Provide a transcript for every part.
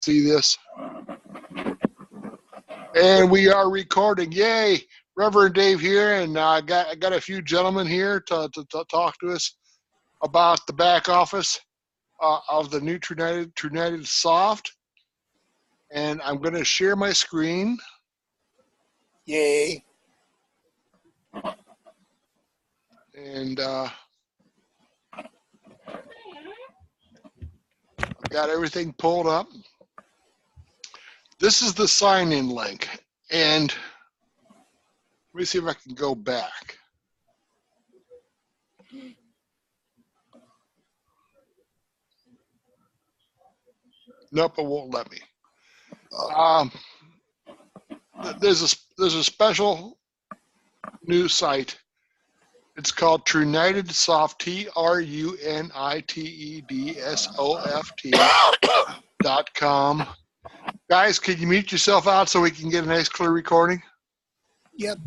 see this. And we are recording. Yay! Reverend Dave here, and I got a few gentlemen here to talk to us about the back office of the new TrueNited Soft. And I'm going to share my screen. Yay. And got everything pulled up. This is the sign-in link. And let me see if I can go back. Nope, it won't let me. There's a special new site. It's called TrueNited Soft, TruNitedSoft.com. Guys, can you mute yourself out so we can get a nice clear recording? Yep.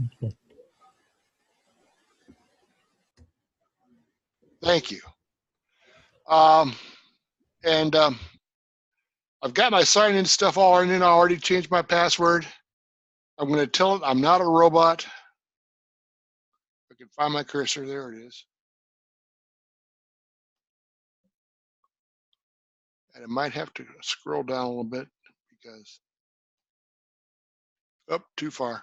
Thank you. I've got my sign-in stuff all in. I already changed my password. I'm going to tell it I'm not a robot. I can find my cursor. There it is. And I might have to scroll down a little bit because, oh, too far.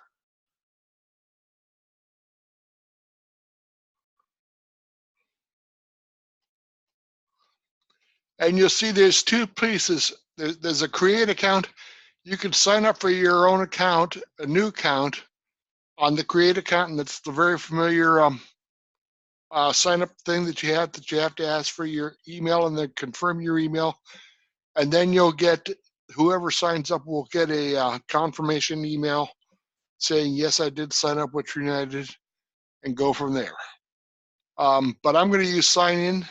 And you'll see there's two pieces. There's a create account. You can sign up for your own account, a new account on the create account, and that's the very familiar sign up thing that you have to ask for your email and then confirm your email. And then you'll get, whoever signs up will get a confirmation email saying, yes, I did sign up with TrueNited, and go from there. But I'm going to use sign in.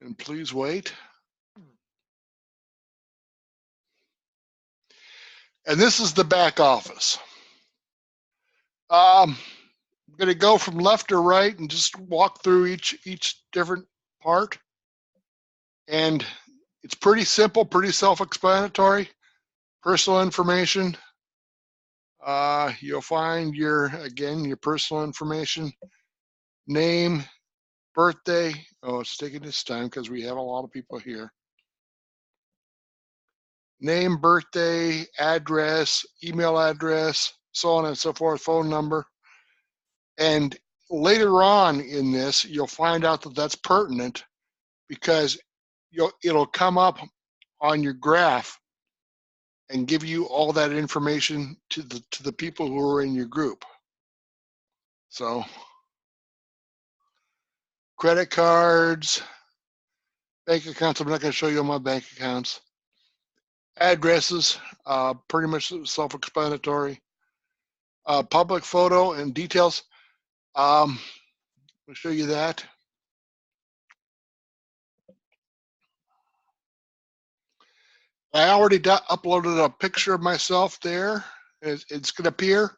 And please wait. And this is the back office. I'm going to go from left to right and just walk through each different part. And it's pretty simple, pretty self-explanatory. Personal information. You'll find your personal information, name, birthday. Oh, it's taking this time because we have a lot of people here. Name, birthday, address, email address, so on and so forth, phone number. And later on in this, you'll find out that that's pertinent because it'll come up on your graph and give you all that information to the people who are in your group. So credit cards, bank accounts. I'm not going to show you all my bank accounts. Addresses, pretty much self-explanatory. Public photo and details. I'll show you that. I already uploaded a picture of myself there. It's going to appear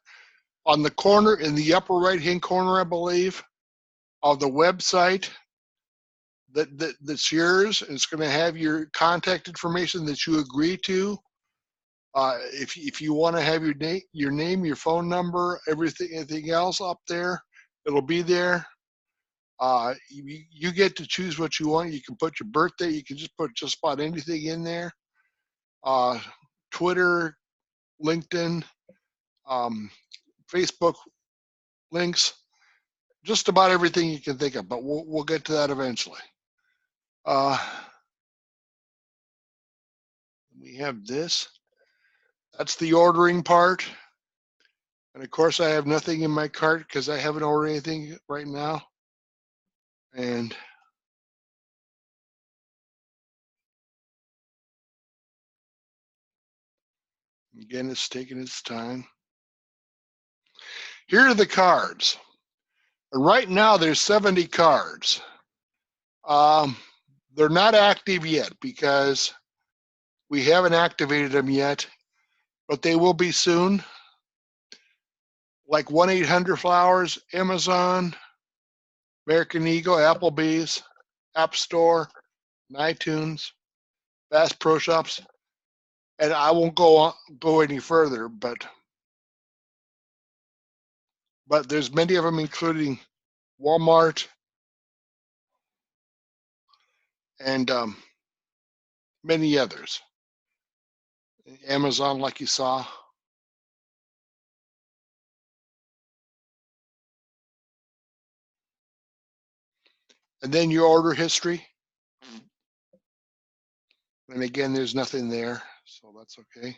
on the corner, in the upper right-hand corner, I believe, of the website that's yours. It's going to have your contact information that you agree to. If you want to have your name, your phone number, anything else up there, it'll be there. You get to choose what you want. You can put your birthday. You can just put just about anything in there. Twitter, LinkedIn, Facebook links, just about everything you can think of. But we'll get to that eventually. We have this. That's the ordering part. And of course, I have nothing in my cart because I haven't ordered anything right now. And again, it's taking its time. Here are the cards. And right now, there's 70 cards. They're not active yet because we haven't activated them yet, but they will be soon. Like 1-800-Flowers, Amazon, American Eagle, Applebee's. App Store, and iTunes, Bass Pro Shops, and I won't go any further, but there's many of them, including Walmart and many others. Amazon, like you saw. And then your order history. And again, there's nothing there, so that's okay.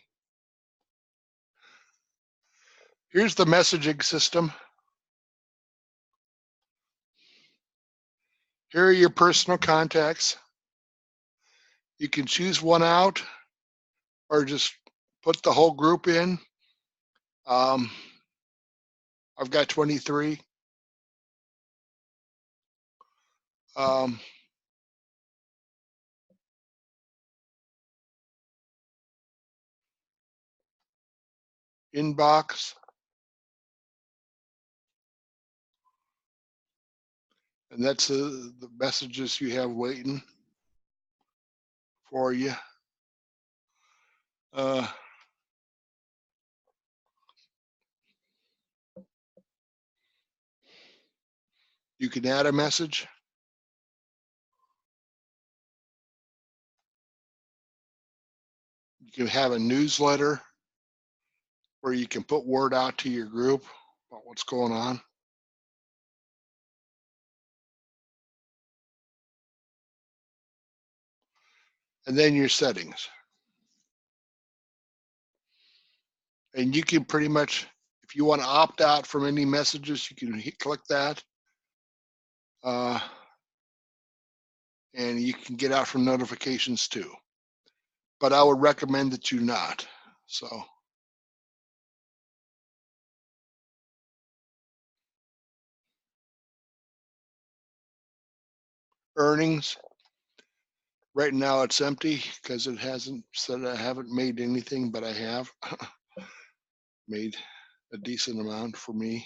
Here's the messaging system. Here are your personal contacts. You can choose one out or just put the whole group in. I've got 23. Inbox. And that's the messages you have waiting for you. You can add a message. You can have a newsletter where you can put word out to your group about what's going on. And then your settings. And you can pretty much, if you want to opt out from any messages, you can click that. And you can get out from notifications too. But I would recommend that you not. So. Earnings. Right now it's empty because it hasn't said I haven't made anything, but I have made a decent amount for me.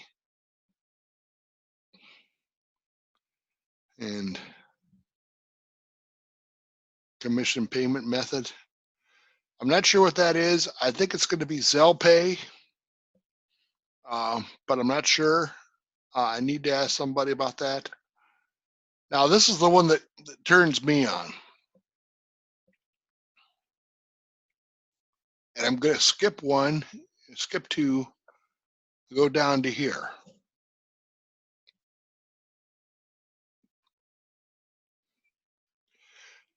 And commission payment method. I'm not sure what that is. I think it's going to be Zelle Pay, but I'm not sure. I need to ask somebody about that. Now, this is the one that turns me on. And I'm going to skip one, skip two, go down to here.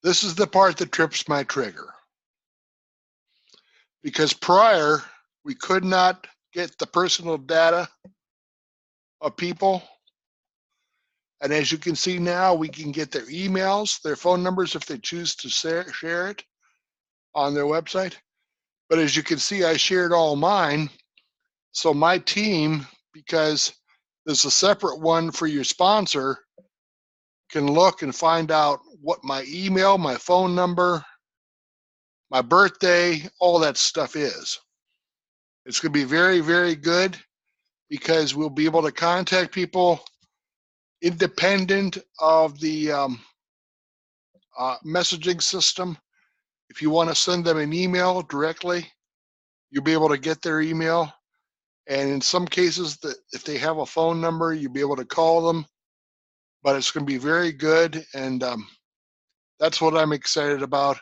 This is the part that trips my trigger. Because prior, we could not get the personal data of people. And as you can see now, we can get their emails, their phone numbers if they choose to share it on their website. But as you can see, I shared all mine. So my team, because there's a separate one for your sponsor, can look and find out what my email, my phone number, my birthday, all that stuff is. It's going to be very, very good because we'll be able to contact people independent of the messaging system. If you want to send them an email directly, you'll be able to get their email. And in some cases, if they have a phone number, you'll be able to call them. But it's going to be very good. And that's what I'm excited about.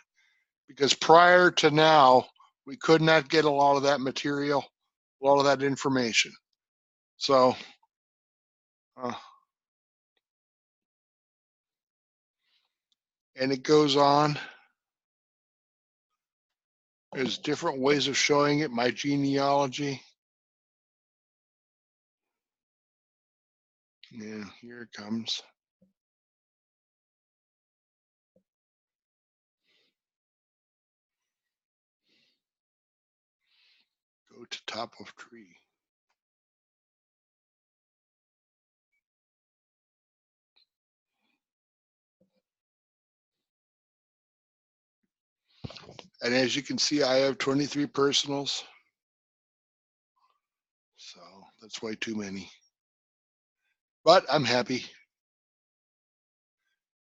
Because prior to now, we could not get a lot of that material, a lot of that information. So, and it goes on. There's different ways of showing it, my genealogy. Yeah, here it comes. Go to top of tree. And as you can see, I have 23 personals. So that's way too many. But I'm happy.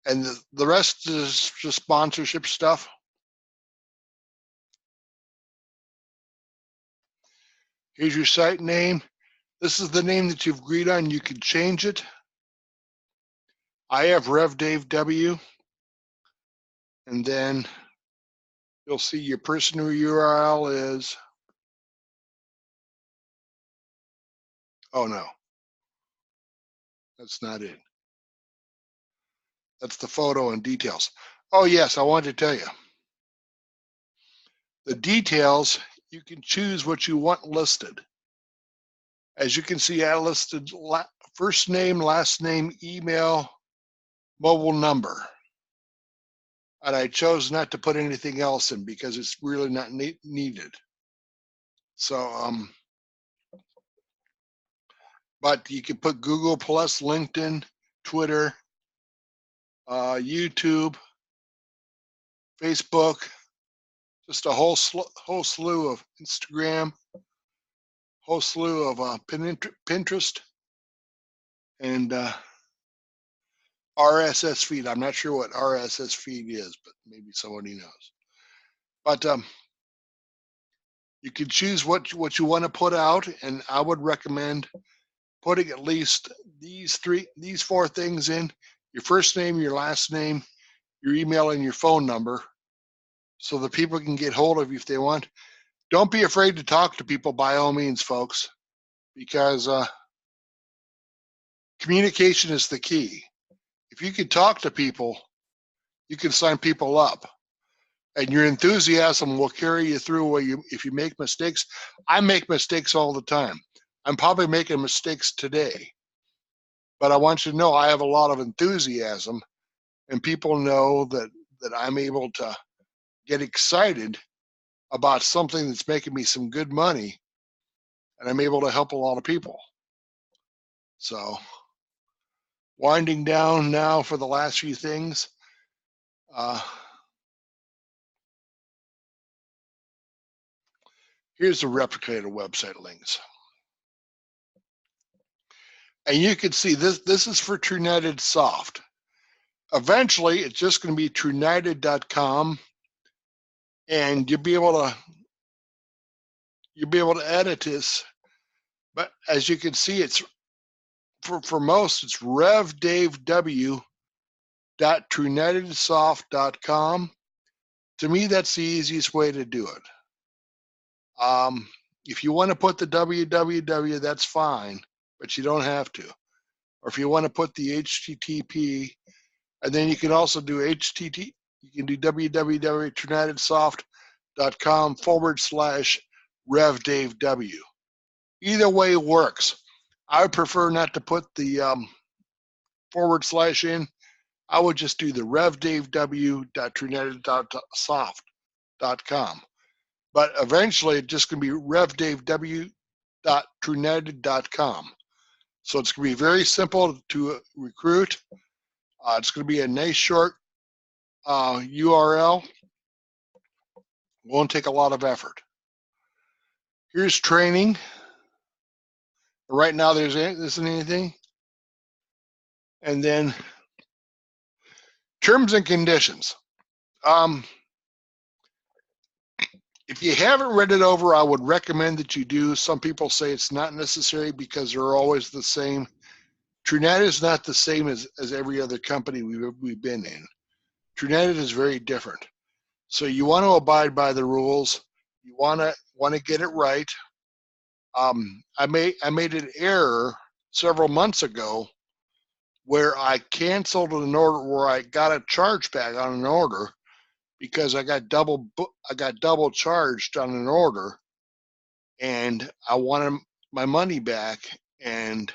And the rest is just sponsorship stuff. Here's your site name. This is the name that you've agreed on. You can change it. I have Rev Dave W. And then you'll see your personal URL is, oh no, that's not it. That's the photo and details. Oh yes, I wanted to tell you. The details, you can choose what you want listed. As you can see, I listed first name, last name, email, mobile number. And I chose not to put anything else in because it's really not needed. So, but you can put Google Plus, LinkedIn, Twitter, YouTube, Facebook, just a whole slew of Instagram, whole slew of Pinterest, and RSS feed. I'm not sure what RSS feed is, but maybe somebody knows. But you can choose what you want to put out, and I would recommend putting at least these four things in: your first name, your last name, your email, and your phone number, so that people can get hold of you if they want. Don't be afraid to talk to people, by all means, folks, because communication is the key. If you can talk to people, you can sign people up, and your enthusiasm will carry you through. If you make mistakes, I make mistakes all the time. I'm probably making mistakes today, but I want you to know I have a lot of enthusiasm, and people know that I'm able to get excited about something that's making me some good money, and I'm able to help a lot of people. So, winding down now for the last few things. Here's the replicated website links. And you can see this is for TrueNetted Soft. Eventually, it's just going to be TrueNetted.com, and you'll be able to edit this. But as you can see, it's for most, it's revdave.truenetedsoft.com. To me, that's the easiest way to do it. If you want to put the www, that's fine, but you don't have to. Or if you want to put the HTTP, and then you can also do HTTP, you can do www.truenetedsoft.com/revdavew. Either way works. I would prefer not to put the / in. I would just do the revdave.truenetted.soft.com. But eventually, it's just going to be revdave.truenetted.com. So it's going to be very simple to recruit. It's going to be a nice short URL. Won't take a lot of effort. Here's training. Right now, there isn't anything. And then terms and conditions. If you haven't read it over, I would recommend that you do. Some people say it's not necessary because they're always the same. TrueNetted is not the same as every other company we've been in. TrueNetted is very different. So you want to abide by the rules. You want to get it right. I made an error several months ago where I canceled an order, where I got a chargeback on an order because I got double charged on an order, and I wanted my money back. And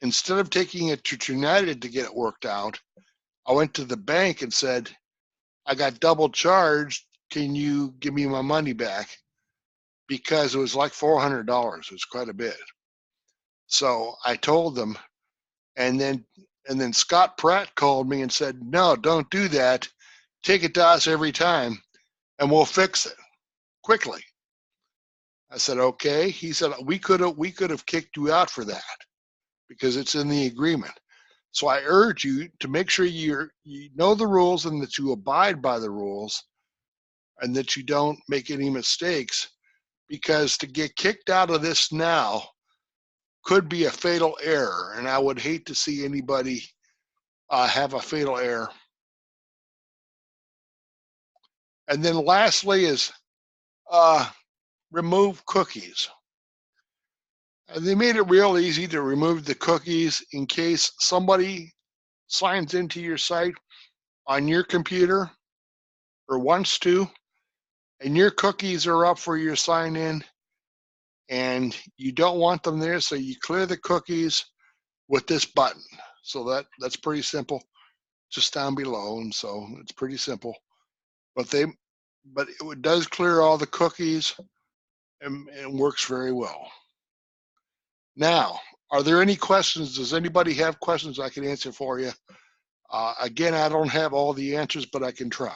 instead of taking it to TrueNetted to get it worked out, I went to the bank and said, I got double charged. Can you give me my money back? Because it was like $400. It was quite a bit. So I told them, and then Scott Pratt called me and said, no, don't do that. Take it to us every time, and we'll fix it quickly. I said, okay. He said, we could have kicked you out for that because it's in the agreement. So I urge you to make sure you know the rules and that you abide by the rules and that you don't make any mistakes, because to get kicked out of this now could be a fatal error, and I would hate to see anybody have a fatal error. And then lastly is remove cookies. And they made it real easy to remove the cookies in case somebody signs into your site on your computer or wants to, and your cookies are up for your sign in and you don't want them there, so you clear the cookies with this button. So that's pretty simple, just down below, and so it's pretty simple. But it does clear all the cookies and works very well. Now, are there any questions? Does anybody have questions I can answer for you? Again, I don't have all the answers, but I can try.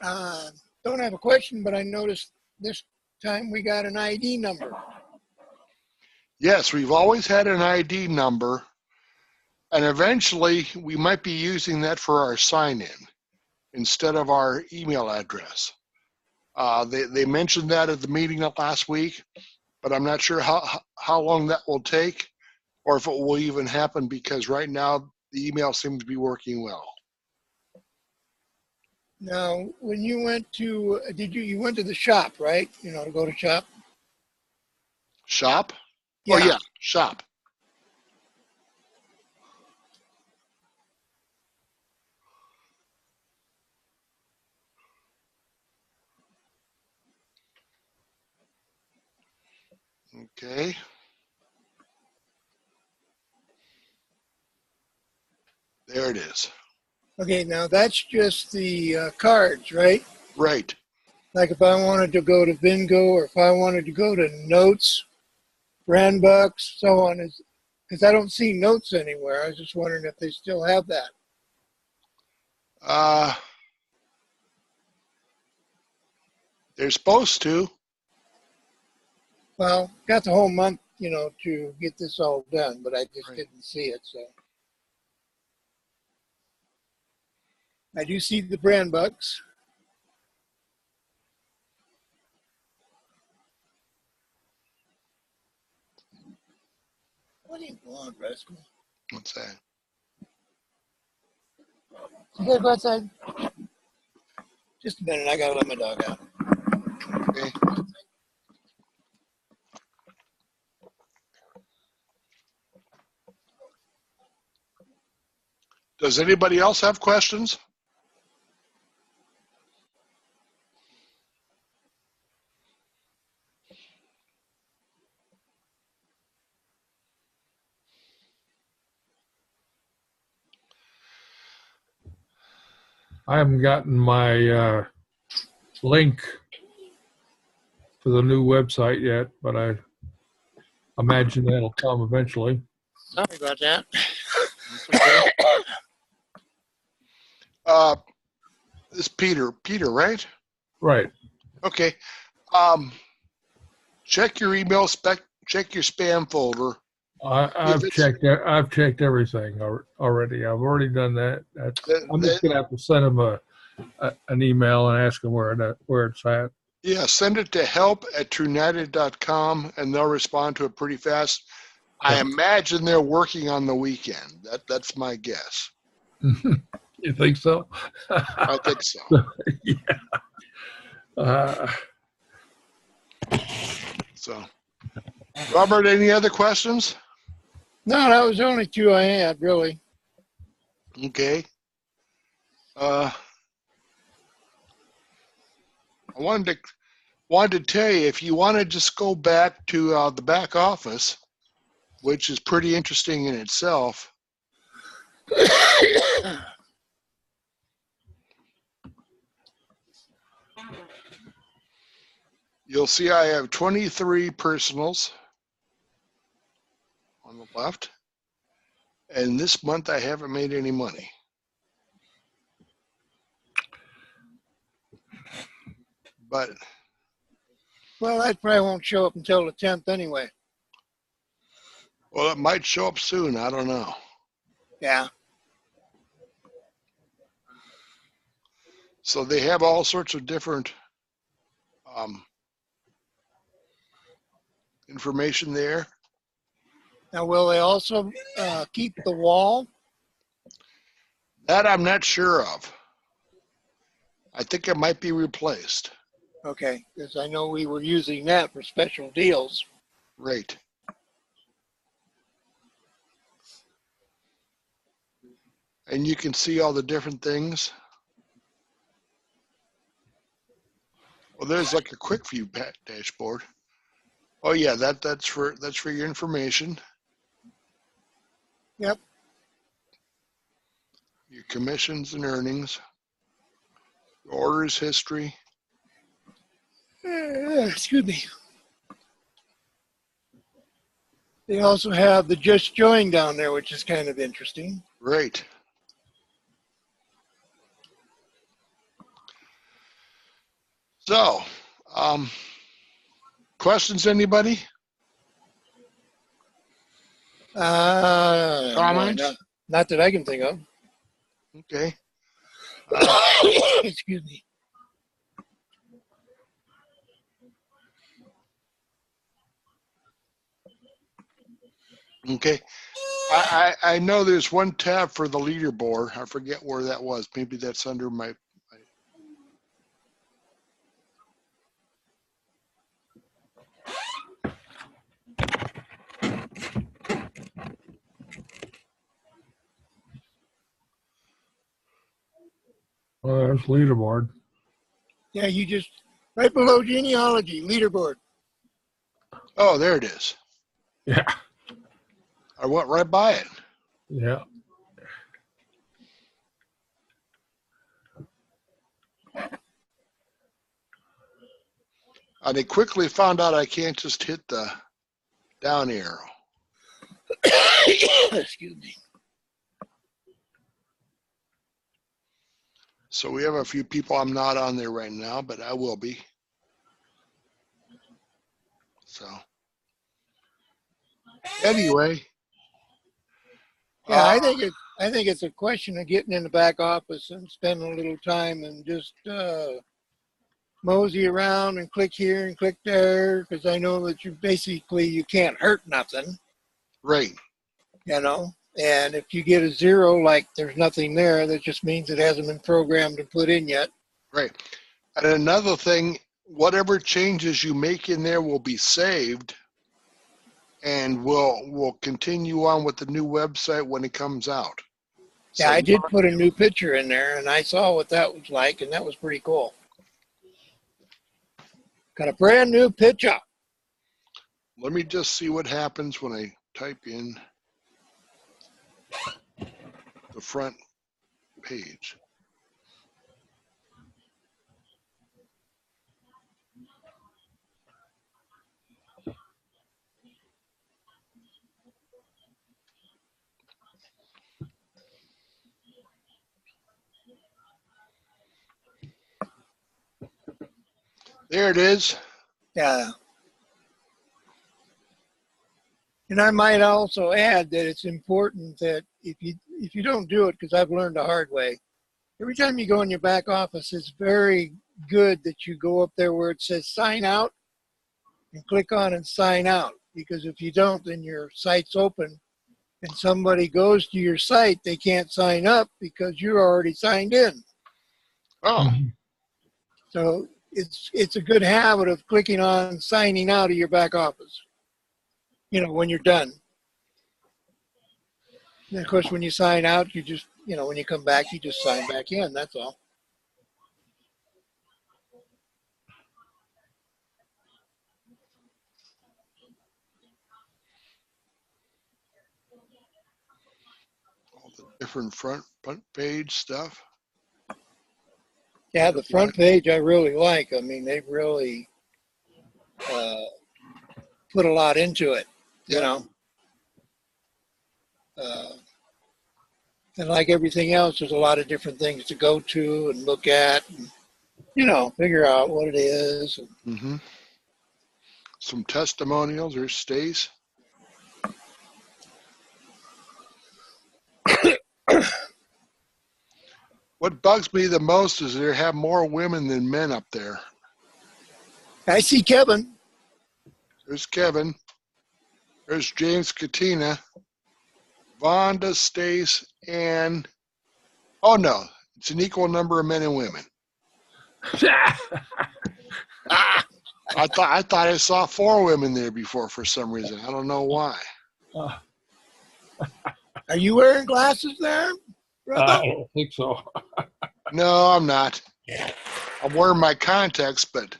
Don't have a question, but I noticed this time we got an ID number. Yes, we've always had an ID number, and eventually we might be using that for our sign-in instead of our email address. They mentioned that at the meeting last week, but I'm not sure how long that will take or if it will even happen, because right now the email seems to be working well. Now, when you went to, you went to the shop, right? You know, to go to shop? Shop? Yeah. Oh, yeah, shop. Okay. There it is. Okay, now that's just the cards, right? Right. Like if I wanted to go to Bingo or if I wanted to go to Notes, Brand Bucks, so on, because I don't see Notes anywhere. I was just wondering if they still have that. They're supposed to. Well, got the whole month, you know, to get this all done, but I just Right. didn't see it. So I do see the Brand Bucks. What do you want, Rascal? What's that? You gotta go outside. Just a minute, I gotta let my dog out. Okay. Does anybody else have questions? I haven't gotten my link to the new website yet, but I imagine that'll come eventually. Sorry about that. This is Peter. Peter, right? Right. Okay. Check your email check your spam folder. I've checked everything already. I've already done that. I'm just gonna have to send them an email and ask them where it's at. Yeah, send it to help@trunited.com and they'll respond to it pretty fast. I imagine they're working on the weekend. That's my guess. You think so? I think so. Yeah. So, Robert, any other questions? No, that was the only two I had, really. Okay. I wanted to tell you, if you want to just go back to the back office, which is pretty interesting in itself. You'll see I have 23 personals on the left. And this month I haven't made any money. But well, that probably won't show up until the 10th anyway. Well, it might show up soon. I don't know. Yeah. So they have all sorts of different information there. Now, will they also keep the wall? That I'm not sure of. I think it might be replaced. Okay, because I know we were using that for special deals. Right. And you can see all the different things. Well, there's like a quick view dashboard. Oh yeah, that's for your information. Yep. Your commissions and earnings. Your orders history. Excuse me. They also have the just join down there, which is kind of interesting. Right. So, questions, anybody? Comments? No, not that I can think of. Okay. Excuse me. Okay. I know there's one tab for the leaderboard. I forget where that was. Maybe that's under my Well, there's leaderboard. Yeah, you just, right below genealogy, leaderboard. Oh, there it is. Yeah. I went right by it. Yeah. And I quickly found out I can't just hit the down arrow. Excuse me. So we have a few people I'm not on there right now, but I will be. So anyway. Yeah, I think it's a question of getting in the back office and spending a little time and just mosey around and click here and click there, because I know that you can't hurt nothing. Right. You know, and if you get a 0, like there's nothing there, that just means it hasn't been programmed and put in yet. Right. And another thing, whatever changes you make in there will be saved, and we'll continue on with the new website when it comes out. Yeah, So I did put a new picture in there, and I saw what that was like, and that was pretty cool. Got a brand new picture. let me just see what happens when I type in the front page. There it is. Yeah. And I might also add that it's important that if you don't do it, because I've learned the hard way, every time you go in your back office, it's very good that you go up there where it says sign out and click on and sign out. Because if you don't, then your site's open and somebody goes to your site, they can't sign up because you're already signed in. Oh. So it's a good habit of clicking on signing out of your back office, you know, when you're done. And of course, when you sign out, you just, you know, when you come back, you just sign back in. That's all. All the different front page stuff. Yeah, the front page I really like. I mean, they've really put a lot into it, you know. And like everything else, there's a lot of different things to go to and look at and, you know, figure out what it is. Mm-hmm. Some testimonials. There's Stace. What bugs me the most is there have more women than men up there. I see Kevin. There's Kevin. There's James Katina. Vonda, Stace, and oh no, it's an equal number of men and women. I thought I saw 4 women there before for some reason. I don't know why. Are you wearing glasses there, brother? I don't think so. No, I'm not. I'm wearing my contacts, but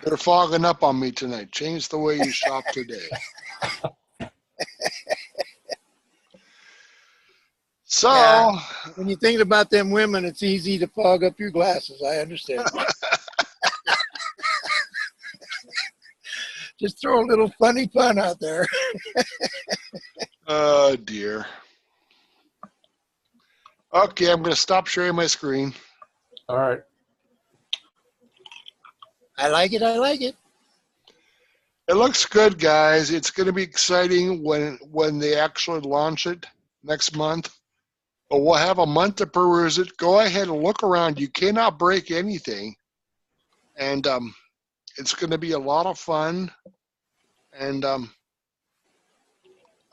they're fogging up on me tonight. Change the way you shop today. So, Yeah. When you think about them women, it's easy to fog up your glasses. I understand. Just throw a little funny pun out there. oh dear. Okay, I'm going to stop sharing my screen. All right. I like it. I like it. It looks good, guys. It's going to be exciting when they actually launch it next month. But we'll have a month to peruse it. Go ahead and look around. You cannot break anything. And it's going to be a lot of fun. And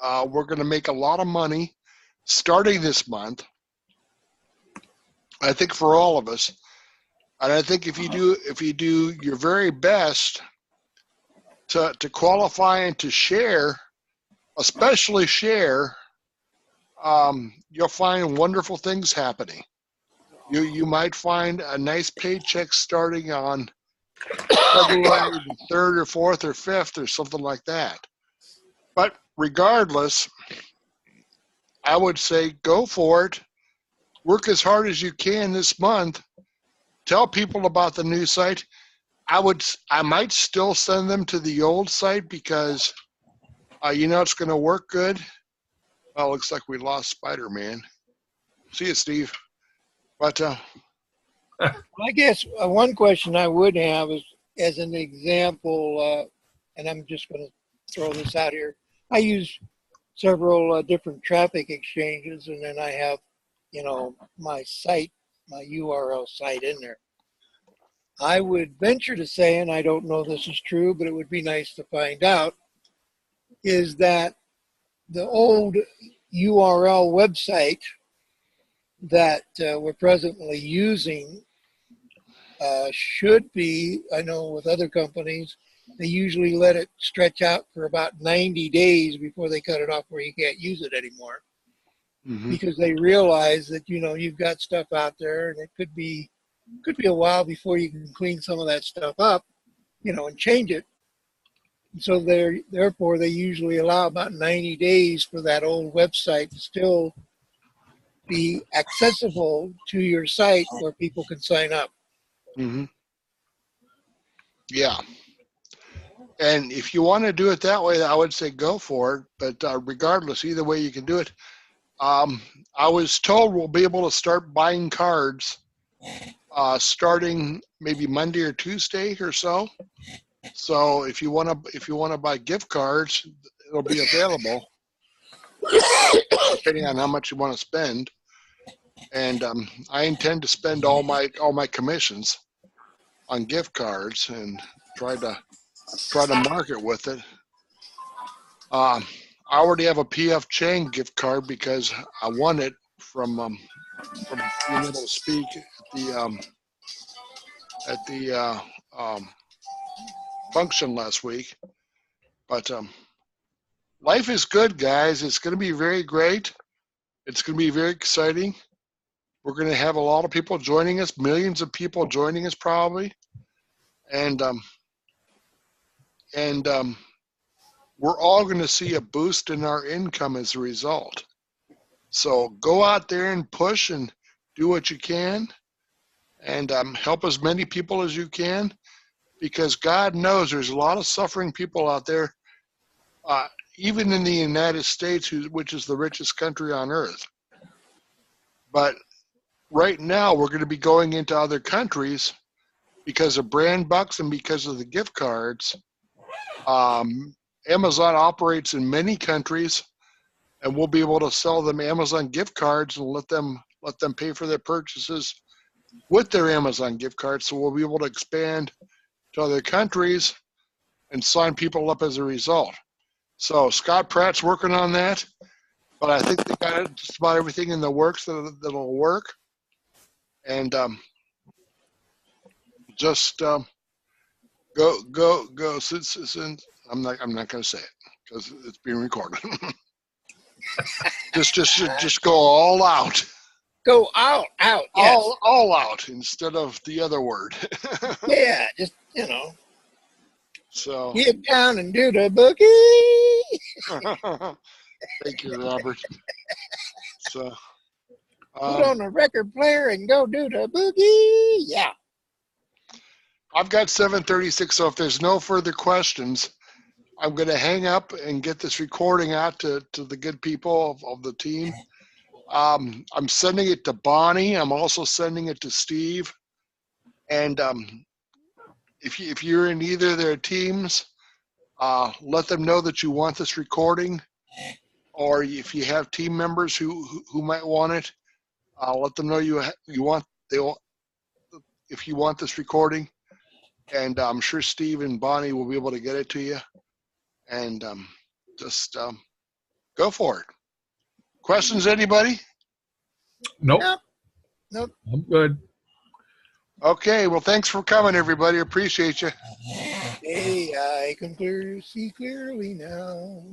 we're going to make a lot of money starting this month. I think for all of us. And I think if you do your very best to qualify and to share, especially share, you'll find wonderful things happening. You might find a nice paycheck starting on February 3rd or 4th or 5th or something like that. But regardless, I would say go for it. Work as hard as you can this month. Tell people about the new site. I might still send them to the old site because it's going to work good. Well, looks like we lost Spider-Man. See you, Steve. But I guess one question I would have is, as an example, and I'm just going to throw this out here. I use several different traffic exchanges, and then I have, my site, my URL site in there. I would venture to say, and I don't know this is true, but it would be nice to find out, is that the old URL website that we're presently using should be, I know with other companies, they usually let it stretch out for about 90 days before they cut it off where you can't use it anymore. Mm-hmm. Because they realize that, you've got stuff out there and it could be a while before you can clean some of that stuff up, and change it. And so therefore they usually allow about 90 days for that old website to still be accessible to your site where people can sign up. Mm-hmm. Yeah. And if you want to do it that way, I would say go for it. But regardless, either way you can do it. I was told we'll be able to start buying cards starting maybe Monday or Tuesday or so. So if you want to buy gift cards, it'll be available depending on how much you want to spend. And I intend to spend all my commissions on gift cards and try to market with it. I already have a PF Chang gift card because I won it from being able to speak at the function last week. But life is good, guys. It's going to be very great. It's going to be very exciting. We're going to have a lot of people joining us, millions of people joining us probably, and we're all going to see a boost in our income as a result. So go out there and push and do what you can, and help as many people as you can, because God knows there's a lot of suffering people out there, even in the United States, which is the richest country on earth. But right now, we're going to be going into other countries because of brand bucks and because of the gift cards. Amazon operates in many countries, and we'll be able to sell them Amazon gift cards and let them let them pay for their purchases with their Amazon gift cards. So we'll be able to expand to other countries and sign people up as a result. So Scott Pratt's working on that, but I think they got just about everything in the works that'll work. And just go. Since I'm not going to say it because it's being recorded. just go all out. Go out, yes. All out instead of the other word. Yeah, just, you know. So Get down and do the boogie. thank you, Robert. So put on a record player and go do the boogie. Yeah. I've got 7:36. So if there's no further questions, I'm going to hang up and get this recording out to the good people of the team. I'm sending it to Bonnie. I'm also sending it to Steve. And if you're in either of their teams, let them know that you want this recording. Or if you have team members who might want it, let them know if you want this recording. And I'm sure Steve and Bonnie will be able to get it to you. And just go for it. Questions, anybody? Nope. Nope. I'm good. Okay, well, thanks for coming, everybody. Appreciate you. Hey, I can see clearly now.